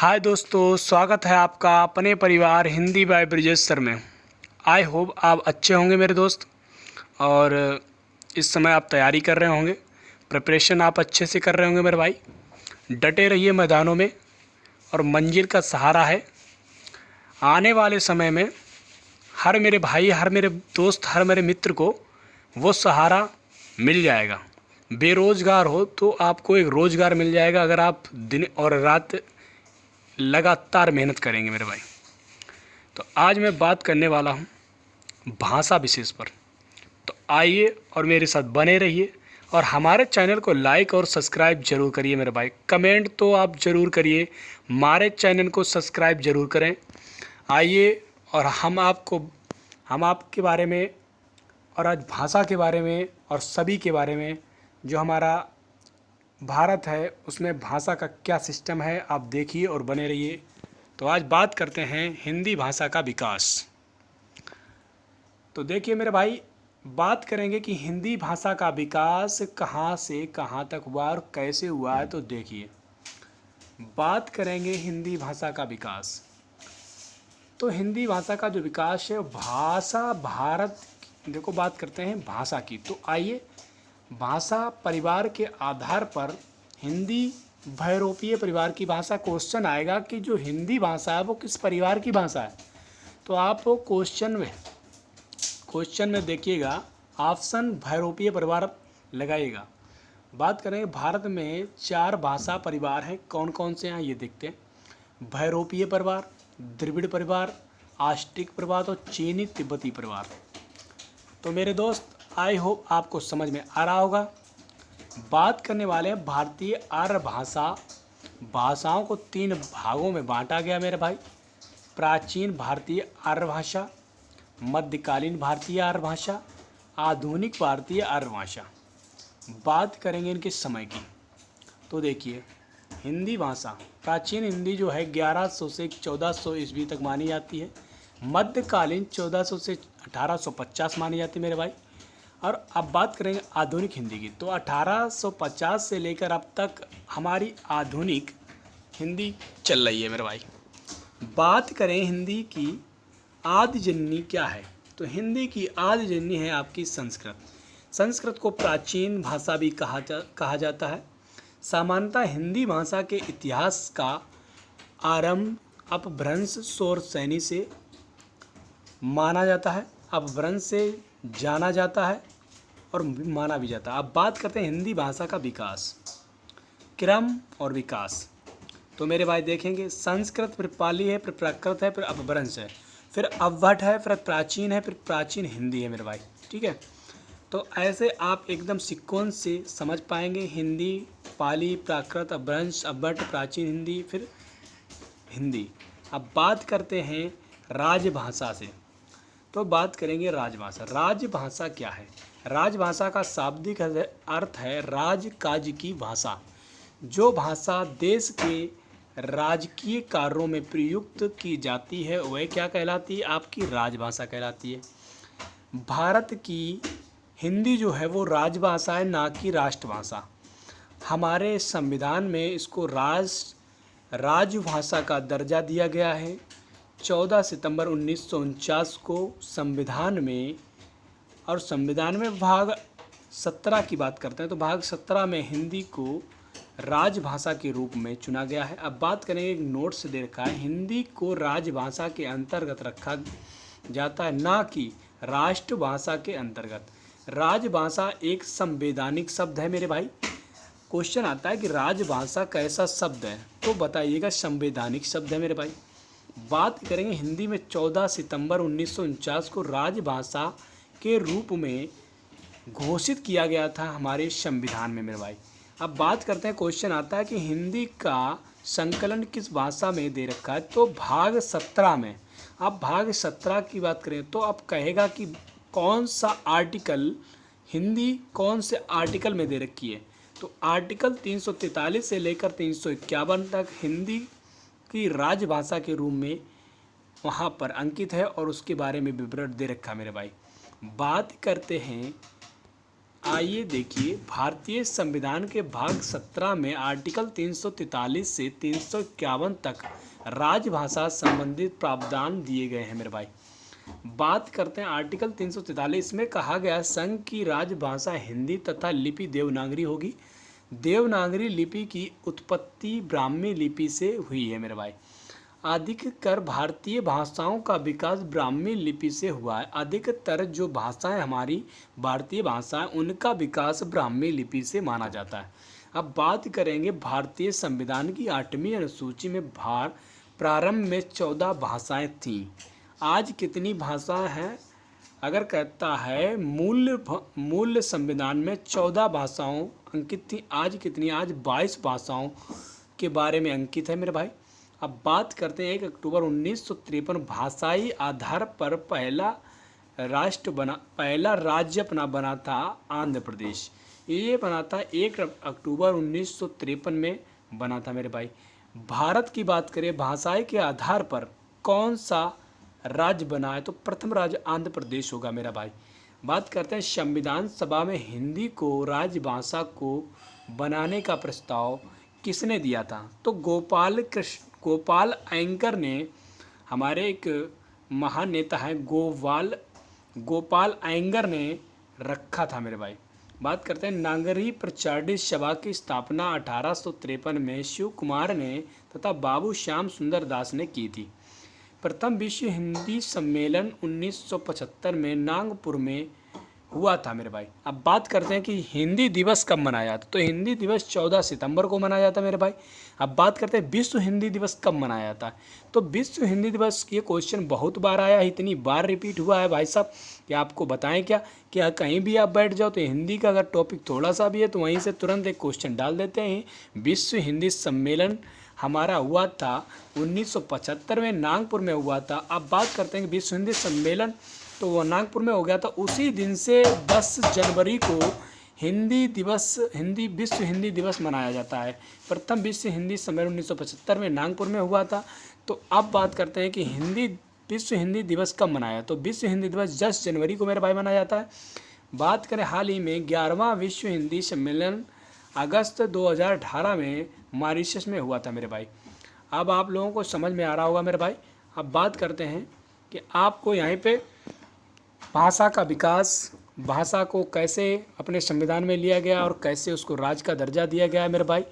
हाय दोस्तों, स्वागत है आपका अपने परिवार हिंदी बाय ब्रिजेश सर में। आई होप आप अच्छे होंगे मेरे दोस्त। और इस समय आप तैयारी कर रहे होंगे, प्रिपरेशन आप अच्छे से कर रहे होंगे मेरे भाई। डटे रहिए मैदानों में और मंजिल का सहारा है। आने वाले समय में हर मेरे भाई, हर मेरे दोस्त, हर मेरे मित्र को वो सहारा मिल जाएगा। बेरोज़गार हो तो आपको एक रोज़गार मिल जाएगा अगर आप दिन और रात लगातार मेहनत करेंगे मेरे भाई। तो आज मैं बात करने वाला हूँ भाषा विशेष पर। तो आइए और मेरे साथ बने रहिए और हमारे चैनल को लाइक और सब्सक्राइब जरूर करिए मेरे भाई। कमेंट तो आप ज़रूर करिए, हमारे चैनल को सब्सक्राइब ज़रूर करें। आइए और हम आपके बारे में और आज भाषा के बारे में और सभी के बारे में, जो हमारा भारत है उसमें भाषा का क्या सिस्टम है, आप देखिए और बने रहिए। तो आज बात करते हैं हिंदी भाषा का विकास। तो देखिए मेरे भाई, बात करेंगे कि हिंदी भाषा का विकास कहाँ से कहाँ तक हुआ और कैसे हुआ है। तो देखिए, बात करेंगे हिंदी भाषा का विकास। तो हिंदी भाषा का जो विकास है, भाषा भारत, देखो बात करते हैं भाषा की। तो आइए, भाषा परिवार के आधार पर हिंदी बहुरूपीय परिवार की भाषा। क्वेश्चन आएगा कि जो हिंदी भाषा है वो किस परिवार की भाषा है। तो आप क्वेश्चन में देखिएगा, ऑप्शन बहुरूपीय परिवार लगाइएगा। बात करें भारत में 4 भाषा परिवार हैं। कौन कौन से हैं ये देखते हैं। बहुरूपीय परिवार, द्रविड़ परिवार, आस्ट्रिक परिवार और चीनी तिब्बती परिवार। तो मेरे दोस्त, आई होप आपको समझ में आ रहा होगा। बात करने वाले हैं भारतीय आर्य भाषा। भाषाओं को 3 भागों में बांटा गया मेरे भाई। प्राचीन भारतीय आर्य भाषा, मध्यकालीन भारतीय आर्य भाषा, आधुनिक भारतीय आर्य भाषा। बात करेंगे इनके समय की। तो देखिए, हिंदी भाषा, प्राचीन हिंदी जो है 1100 से 1400 ईस्वी तक मानी जाती है। मध्यकालीन 1400 से 1850 मानी जाती है मेरे भाई। और अब बात करेंगे आधुनिक हिंदी की। तो 1850 से लेकर अब तक हमारी आधुनिक हिंदी चल रही है मेरे भाई। बात करें हिंदी की आदि जननी क्या है। तो हिंदी की आदि जननी है आपकी संस्कृत। संस्कृत को प्राचीन भाषा भी कहा जाता है। सामान्यतः हिंदी भाषा के इतिहास का आरंभ अपभ्रंश शौरसेनी से माना जाता है। अपभ्रंश से जाना जाता है और माना भी जाता है। अब बात करते हैं हिंदी भाषा का विकास, क्रम और विकास। तो मेरे भाई देखेंगे, संस्कृत, फिर पाली है, फिर प्राकृत है, फिर अपभ्रंश है, फिर अवध है, फिर प्राचीन है, फिर प्राचीन हिंदी है मेरे भाई। ठीक है, तो ऐसे आप एकदम सीक्वेंस से समझ पाएंगे। हिंदी, पाली, प्राकृत, अपभ्रंश, अवध, प्राचीन हिंदी, फिर हिंदी। अब बात करते हैं राजभाषा से। तो बात करेंगे राजभाषा। राजभाषा क्या है। राजभाषा का शाब्दिक अर्थ है राजकाज की भाषा। जो भाषा देश के राजकीय कार्यों में प्रयुक्त की जाती है वह क्या कहलाती है, आपकी राजभाषा कहलाती है। भारत की हिंदी जो है वो राजभाषा है, ना कि राष्ट्रभाषा। हमारे संविधान में इसको राजभाषा का दर्जा दिया गया है। 14 सितंबर 1949 को संविधान में भाग 17 की बात करते हैं। तो भाग 17 में हिंदी को राजभाषा के रूप में चुना गया है। अब बात करेंगे, एक नोट से दे रखा है, हिंदी को राजभाषा के अंतर्गत रखा जाता है, ना कि राष्ट्रभाषा के अंतर्गत। राजभाषा एक संवैधानिक शब्द है मेरे भाई। क्वेश्चन आता है कि राजभाषा कैसा शब्द है, तो बताइएगा संवैधानिक शब्द है मेरे भाई। बात करेंगे हिंदी में 14 सितंबर 1949 को राजभाषा के रूप में घोषित किया गया था हमारे संविधान में मेरे भाई। अब बात करते हैं, क्वेश्चन आता है कि हिंदी का संकलन किस भाषा में दे रखा है। तो भाग 17 में। अब भाग 17 की बात करें तो अब कहेगा कि कौन सा आर्टिकल, हिंदी कौन से आर्टिकल में दे रखी है। तो आर्टिकल 343 से लेकर 351 तक हिंदी की राजभाषा के रूप में वहाँ पर अंकित है और उसके बारे में विवरण दे रखा है मेरे भाई। बात करते हैं आइए देखिए, भारतीय संविधान के भाग 17 में आर्टिकल 343 से 351 तक राजभाषा संबंधित प्रावधान दिए गए हैं मेरे भाई। बात करते हैं आर्टिकल 343 में कहा गया संघ की राजभाषा हिंदी तथा लिपि देवनागरी होगी। देवनागरी लिपि की उत्पत्ति ब्राह्मी लिपि से हुई है मेरे भाई। अधिकतर भारतीय भाषाओं का विकास ब्राह्मी लिपि से हुआ है। अधिकतर जो भाषाएं हमारी भारतीय भाषाएं उनका विकास ब्राह्मी लिपि से माना जाता है। अब बात करेंगे भारतीय संविधान की 8वीं अनुसूची में प्रारंभ में 14 भाषाएं थीं। आज कितनी भाषाएं हैं? अगर कहता है मूल संविधान में 14 भाषाओं अंकित थी। आज कितनी? आज 22 भाषाओं के बारे में अंकित है मेरे भाई। अब बात करते हैं 1 अक्टूबर 1953 भाषाई आधार पर पहला राज्य अपना बना था आंध्र प्रदेश। ये बना था 1 अक्टूबर 1953 में बना था मेरे भाई। भारत की बात करें भाषाई के आधार पर कौन सा राज्य बना है, तो प्रथम राज्य आंध्र प्रदेश होगा मेरा भाई। बात करते हैं संविधान सभा में हिंदी को राजभाषा को बनाने का प्रस्ताव किसने दिया था, तो गोपाल अयंगर ने, हमारे एक महान नेता हैं गोपाल अयंगर ने रखा था मेरे भाई। बात करते हैं नागरी प्रचारणी सभा की स्थापना 1853 में शिव कुमार ने तथा बाबू श्याम सुंदर दास ने की थी। प्रथम विश्व हिंदी सम्मेलन 1975 में नागपुर में हुआ था मेरे भाई। अब बात करते हैं कि हिंदी दिवस कब मनाया जाता, तो हिंदी दिवस 14 सितंबर को मनाया जाता है मेरे भाई। अब बात करते हैं विश्व हिंदी दिवस कब मनाया जाता है, तो विश्व हिंदी दिवस ये क्वेश्चन बहुत बार आया है, इतनी बार रिपीट हुआ है भाई साहब कि आपको बताएं क्या कहीं भी आप बैठ जाओ तो हिंदी का अगर टॉपिक थोड़ा सा भी है तो वहीं से तुरंत एक क्वेश्चन डाल देते हैं। विश्व हिंदी सम्मेलन हमारा हुआ था 1975 में, नागपुर में हुआ था। अब बात करते हैं कि विश्व हिंदी सम्मेलन तो वो नागपुर में हो गया था। उसी दिन से 10 जनवरी को विश्व हिंदी दिवस मनाया जाता है। प्रथम विश्व हिंदी सम्मेलन 1975 में नागपुर में हुआ था। तो अब बात करते हैं कि विश्व हिंदी दिवस कब मनाया, तो विश्व हिंदी दिवस 10 जनवरी को मेरे भाई मनाया जाता है। बात करें हाल ही में 11वां विश्व हिंदी सम्मेलन अगस्त 2018 में मॉरिशस में हुआ था मेरे भाई। अब आप लोगों को समझ में आ रहा होगा मेरे भाई। अब बात करते हैं कि आपको यहाँ पे भाषा का विकास, भाषा को कैसे अपने संविधान में लिया गया और कैसे उसको राज्य का दर्जा दिया गया है मेरे भाई।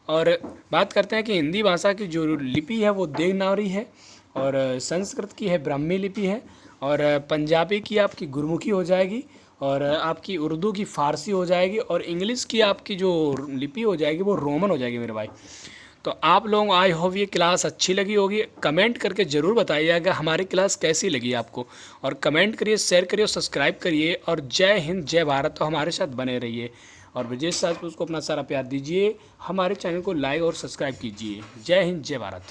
और बात करते हैं कि हिंदी भाषा की जो लिपि है वो देवनागरी है, और संस्कृत की है ब्राह्मी लिपि है, और पंजाबी की आपकी गुरमुखी हो जाएगी, और आपकी उर्दू की फ़ारसी हो जाएगी, और इंग्लिश की आपकी जो लिपि हो जाएगी वो रोमन हो जाएगी मेरे भाई। तो आप लोग, आई होप ये क्लास अच्छी लगी होगी। कमेंट करके ज़रूर बताइएगा हमारी क्लास कैसी लगी आपको, और कमेंट करिए, शेयर करिए, सब्सक्राइब करिए, और जय हिंद जय भारत। तो हमारे साथ बने रहिए और ब्रजेश राजपूत को अपना सारा प्यार दीजिए। हमारे चैनल को लाइक और सब्सक्राइब कीजिए। जय हिंद जय भारत।